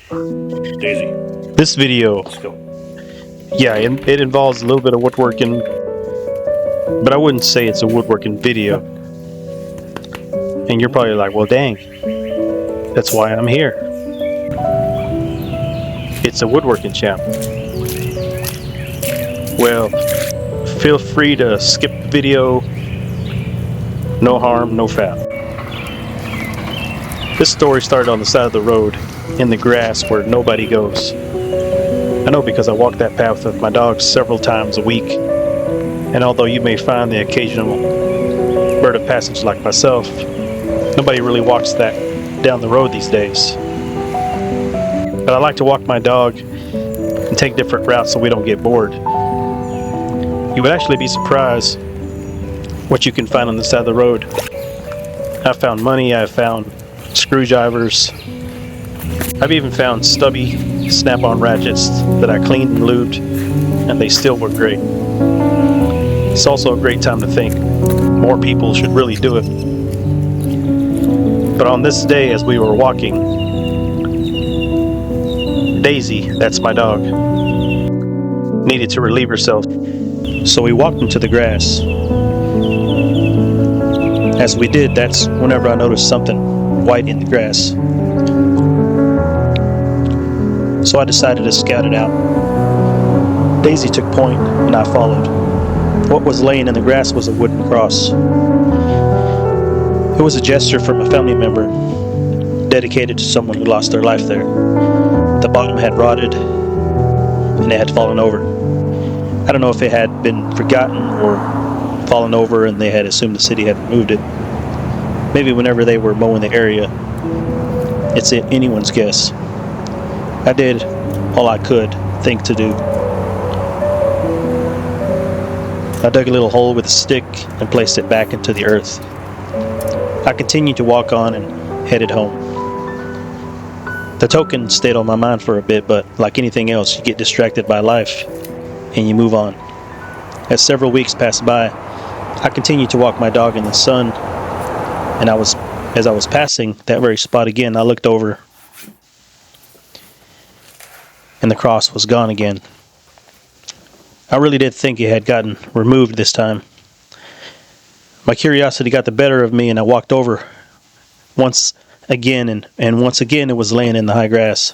Daisy, This video, let's go. yeah, it involves a little bit of woodworking, but I wouldn't say it's a woodworking video. And you're probably like, well, dang, that's why I'm here. It's a woodworking channel. Well, feel free to skip the video. No harm, no foul. This story started on the side of the road in the grass where nobody goes. I know because I walk that path with my dogs several times a week. And although you may find the occasional bird of passage like myself, nobody really walks that down the road these days. But I like to walk my dog and take different routes so we don't get bored. You would actually be surprised what you can find on the side of the road. I found money, I found screwdrivers. I've even found stubby snap-on ratchets that I cleaned and lubed, and they still work great. It's also a great time to think more people should really do it. But on this day, as we were walking, Daisy, that's my dog, needed to relieve herself. So we walked into the grass. As we did, that's whenever I noticed something white in the grass. So I decided to scout it out. Daisy took point and I followed. What was laying in the grass was a wooden cross. It was a gesture from a family member dedicated to someone who lost their life there. The bottom had rotted and it had fallen over. I don't know if it had been forgotten or fallen over and they had assumed the city had removed it. Maybe whenever they were mowing the area. It's anyone's guess. I did all I could think to do. I dug a little hole with a stick and placed it back into the earth. I continued to walk on and headed home. The token stayed on my mind for a bit, but like anything else, you get distracted by life and you move on. As several weeks passed by, I continued to walk my dog in the sun, and as I was passing that very spot again, I looked over and the cross was gone again. I really did think it had gotten removed this time. My curiosity got the better of me and I walked over once again, and once again it was laying in the high grass.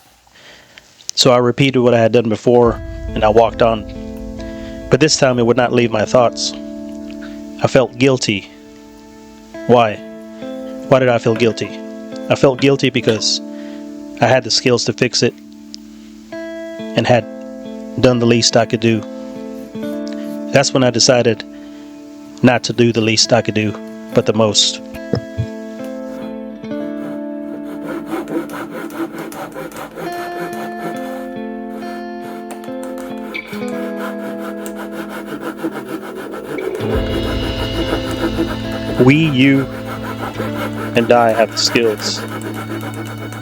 So I repeated what I had done before and I walked on. But this time it would not leave my thoughts. I felt guilty. Why? Why did I feel guilty? I felt guilty because I had the skills to fix it and had done the least I could do. That's when I decided not to do the least I could do, but the most. We, you, and I have the skills,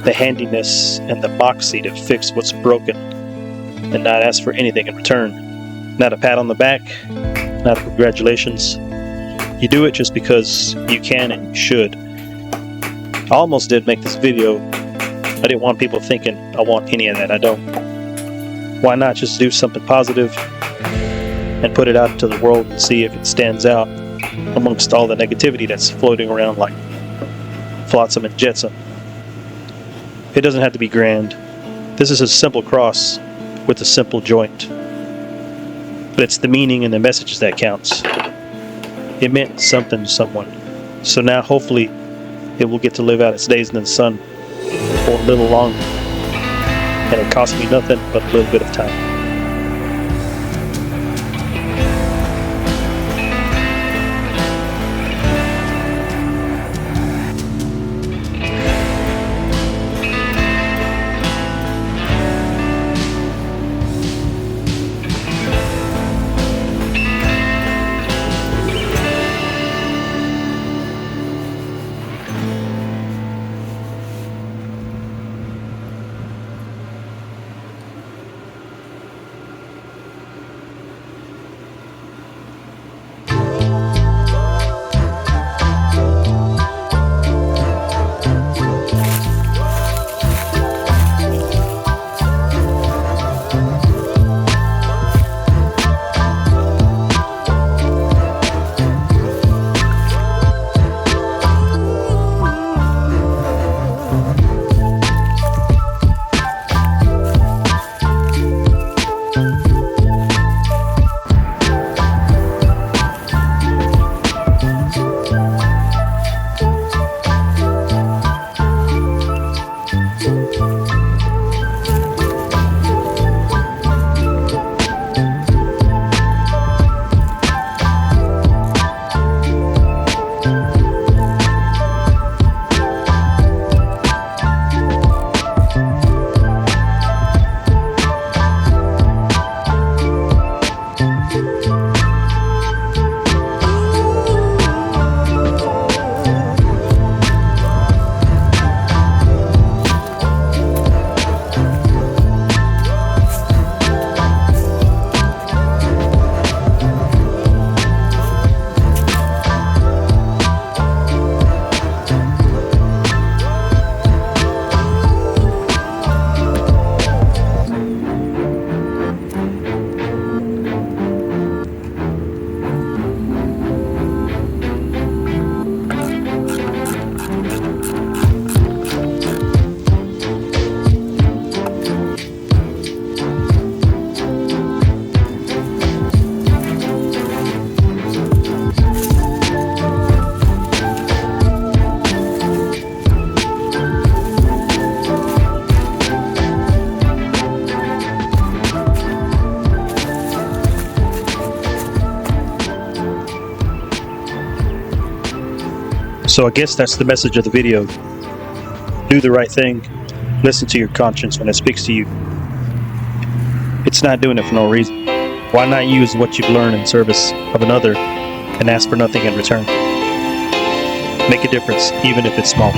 the handiness, and the moxie to fix what's broken and not ask for anything in return. Not a pat on the back, not a congratulations. You do it just because you can and you should. I almost did make this video. I didn't want people thinking I want any of that. I don't. Why not just do something positive and put it out into the world and see if it stands out amongst all the negativity that's floating around like flotsam and jetsam. It doesn't have to be grand. This is a simple cross with a simple joint. But it's the meaning and the message that counts. It meant something to someone. So now hopefully it will get to live out its days in the sun for a little longer. And it cost me nothing but a little bit of time. So I guess that's the message of the video. Do the right thing. Listen to your conscience when it speaks to you. It's not doing it for no reason. Why not use what you've learned in service of another and ask for nothing in return? Make a difference, even if it's small.